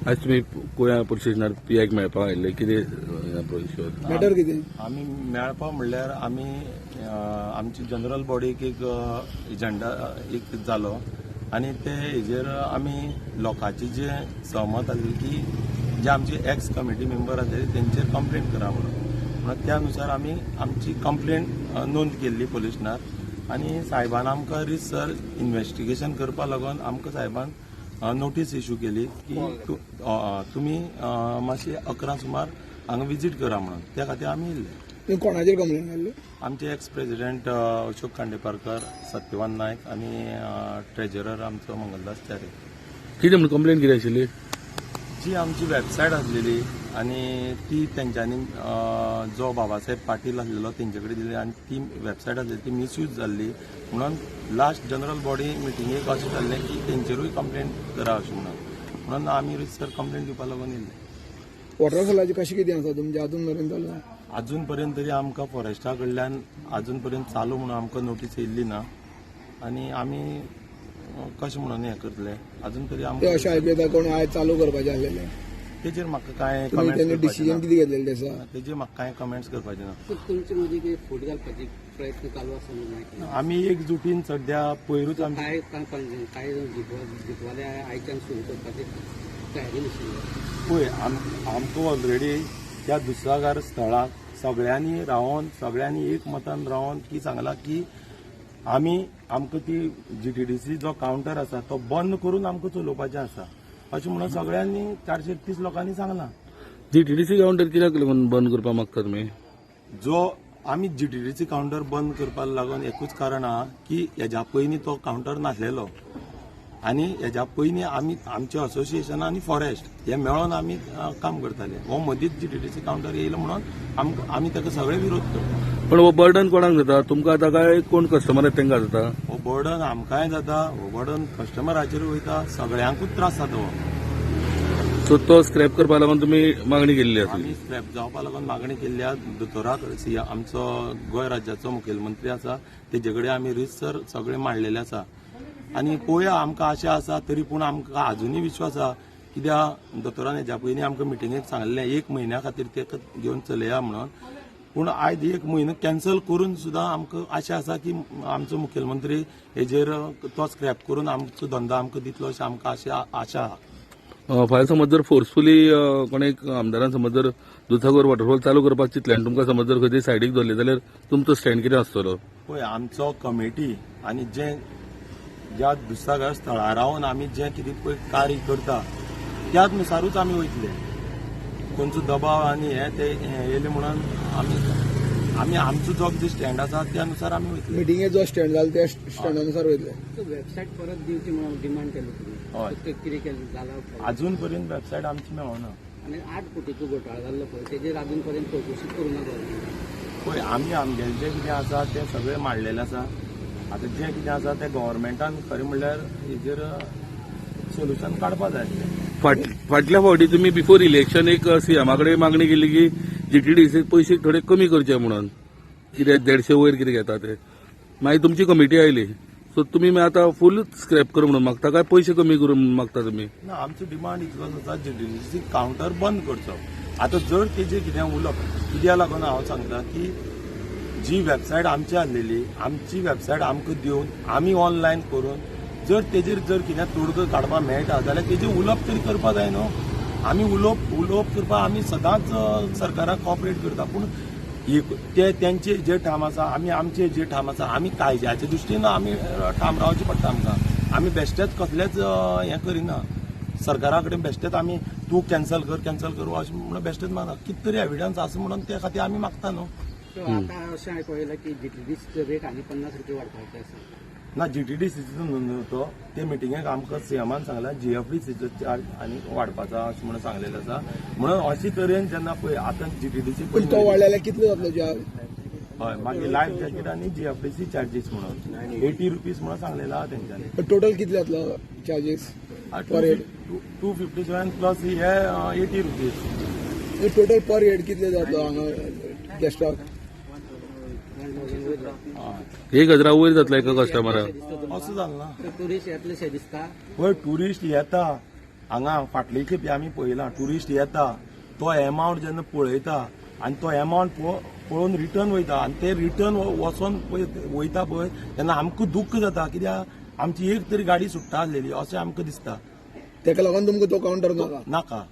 आज तुम्ही गोंया पुलीस स्टेशनार पीआयक मेळपाक आयिल्ले कितें इश्यू मॅटर कितें आमी मेळपा म्हणल्यार आमी आमची जनरल बॉडीक एक एजेंडा एक जालो आनी ते हेजेर आमी लोकांची जे सहमत आसली की जे आमचे एक्स कमिटी मेंबर आसले तेंचेर कंप्लेंट करा म्हणून त्या अनुसार आमी आमची कंप्लेंट नोंद केल्ली पुलीस स्टेशनार आनी साहेबान आमकां रिसर इन्व्हेस्टिगेशन करपा लागून आमकां साहेबान नोटीस इश्यू केली की तुमी मातशे 11 सुमार हांगा विजीट करा म्हणून त्या खातीर आमी येयल्ले. तुम्ही कोणाचेर कंप्लेंट घाल्ली आमचे एक्स प्रेसिडेंट अशोक खांडेपारकर, सत्यवान नायक आनी ट्रेजरर आमचो मंगलदास च्यारे. कितें म्हणून कंप्लेंट कितें आशिल्ली? जी आमची वेबसायट आसलेली आनी ती तेंच्यांनी जो बाबासाहेब पाटील आसलेलो तेंचे कडेन दिली आनी ती वेबसायट आसली ती मिसयूज जाल्ली म्हणून लास्ट जनरल बॉडी मिटिंगेक अशें जाल्लें की तेंचेरूय कंप्लेंट करा अशें म्हणून आमी रिसर कंप्लेंट दिवपा लागून येयल्ले. वॉटरफॉलाची कशें कितें आसा तुमचे अजून मेरेन जालें अजून पर्यंत तरी आमकां फॉरेस्टा कडल्यान अजून पर्यंत चालू म्हणून आमकां नोटीस येयल्ली ना आनी आमी कशें म्हणून हें करतले अजून तरी ते आमकां अशें आयकूं येता कोण आयज चालू करपाचें आसलेलें तेजेर म्हाका कांय तुमी तेन्ना कमेंट्स डिसिजन कितें घेतलेलें आसा तेजेर म्हाका कांय कमेंट्स करपाचे ना. तुमचे मध्ये काही फूट घालपाचे प्रयत्न चालू आसा म्हणून आमी एकजुटीन सध्या पयरूच आमची काय जिखवाले आयच्यान सुरू करपाचे तयारी नाशिल्ली. पळय आमकां ऑलरेडी त्या दुसरागार स्थळाक सगळ्यांनी रावन सगळ्यांनी एक मतान रावन की सांगला की आमकां ती GTDC जो कावंटर आसा तो बंद करून आमकां चलोवपाचें आसा अशें म्हणून सगळ्यांनी 431 लोकांनी सांगलां. GTDC कावंटर कित्याक लागून बंद करपाक मागता तुमी? जो आमी GTDC कावंटर बंद करपाक लागून एकूच कारण आहा की हेज्या पयलीं तो कावंटर नासलेलो आनी हेज्या पयलीं आमी आमचे असोसिएशन आनी फॉरेस्ट हे मेळोन आमी काम करताले. हो मदींच GTDC कावंटर येयलो म्हणून आमी ताका सगळे विरोध करता. पण हो बर्डन कोणाक जाता? तुमकां जाता काय कोण कस्टमर आहेत तांकां जाता? हो बर्डन आमकांय जाता, हो बर्डन कस्टमराचेर वयता, सगळ्यांकूच त्रास जाता हो. सो तो स्क्रॅप करपा लागून तुमी मागणी केल्ली आसा? आमी स्क्रॅप जावपा लागून मागणी केल्ल्या दोतोराक आमचो गोंय राज्याचो मुखेलमंत्री आसा तेजे कडेन आमी रितसर सगळे मांडलेले आसा आनी पळोवया आमकां आशा आसा तरी पूण आमकां अजुनूय विश्वास आसा कित्याक दोतोरान हेज्या पयलीं आमकां मिटिंगेक सांगलेलें 1 म्हयन्या खातीर तेका घेवन चलया म्हणून पूण आयज 1 म्हयनो कॅन्सल करून सुद्दां आमकां आशा आसा की आमचो मुखेलमंत्री हेजेर तो स्क्रॅप करून आमचो धंदो आमकां दितलो अशें आमकां आशा आहा. फाल्यां समज जर फोर्सफुली कोण एक आमदारान समज जर दुधसागर वॉटरफॉल चालू करपाक चिंतले आनी तुमकां समज जर खंय सायडीक दवरले जाल्यार तुमचो स्टँड कितें आसतलो? पळय आमचो कमिटी आनी ज्या दुसऱ्या स्थळार रावन आमी जें कितें पळय कार्य करता त्या नुसारूच आमी वयतले. खंयचो दबाव आनी ते येयले म्हणून आमी आमचो जो कितें स्टँड आसा त्या नुसार आमी वयतले. मिटिंगेक जो स्टँड जालो त्या स्टँडानुसार वयतले. वेबसायट परत दिवची म्हणून डिमांड केली हय. तुम्ही कितें केलें जालां अजून पर्यंत वेबसायट आमची मेळना. आनी 8 कोटीचो घोटाळो जाल्लो पळय तेजेर अजून पर्यंत चवकशी करूं ना गव्हर्मेंटान. पळय आमी आमगेलें जें कितें आसा तें सगळें मांडलेलें आसा. आतां जें कितें आसा तें गव्हर्मेंटान खरें म्हणल्यार हेजेर सोल्युशन काडपा जाय आसलें. फाटल्या फावटी तुमी बिफोर इलेक्शन एक सीएमा कडेन मागणी केली की GTDC पयशे थोडे कमी करचे म्हणून कितें 150 वयर कितें घेता ते मागीर तुमची कमिटी आयली सो तुमी आतां फूल स्क्रॅप कर म्हणून मागता काय पयशे कमी करून म्हणून मागता तुमी? ना आमचो डिमांड इतलोच आसा GTDC कावंटर बंद करचो. आतां जर तेजें कितें उलोवप कित्याक लागून हांव सांगता की जी वेबसायट आमची आसलेली आमची वेबसायट आमकां दिवन आमी ऑनलायन करून जर तेजेर जर कितें तोडगो काडपाक मेळटा जाल्यार तेजेर उलोवप तरी करपा जाय न्हू. आमी उलोवप करपाक आमी सदांच सरकाराक कॉपरेट करता पूण ते तेंचे जे ठाम आसा आमी आमचे जे ठाम आसा आमी कायद्याच्या दृश्टीन आमी ठाम रावचें पडटा आमकां. आमी बेश्टेच कसलेच हें करिना सरकारा कडेन बेश्टेच आमी तूं कॅन्सल कर अशें म्हणून बेश्टेच मागना. कितें तरी एविडन्स आसा म्हणून त्या खातीर आमी मागता न्हू. आतां अशें आयकूं येयलां की GTDCचो रेट आनी 50 रुपया वाडपाचो आसा. ना GTDCचो न्हू तो ते मिटिंगेक आमकां सीएमान सांगला GFDCचो चार्ज आनी वाडपाचो अशें म्हणून सांगलेलें आसा. म्हणून अशे तरेन जेन्ना पळय आतां GTDC पण तो वाडले जाल्यार कितलो जातलो चार्ज? हय मागीर लायफ जॅकेट आनी GFDC चार्जीस म्हणून 80 रुपीज म्हणून सांगलेलो आहा तेंच्यांनी. पण टोटल कितले जातलो चार्जीस पर हेड? 257 प्लस हे 80 रुपीज. टोटल पर हेड कितले जातलो हांगा गेस्टाक? 1000 वयर जातलो एका कस्टमराक. असं जालें ना. ट्युरिस्ट येतले शें दिसता. पळय ट्युरिस्ट येता हांगा फाटले खेपे आमी पळयलां ट्युरिस्ट येता तो एमावंट जेन्ना पळयता आनी तो एमावंट पळोवन रिटर्न वयता आनी ते रिटर्न वचोन वयता पळय तेन्ना आमकां दुख्ख जाता कित्याक आमची एक तरी गाडी सुट्टा आसलेली अशें आमकां दिसता तेका लागून तुमकां तो कावंटर नाका नाका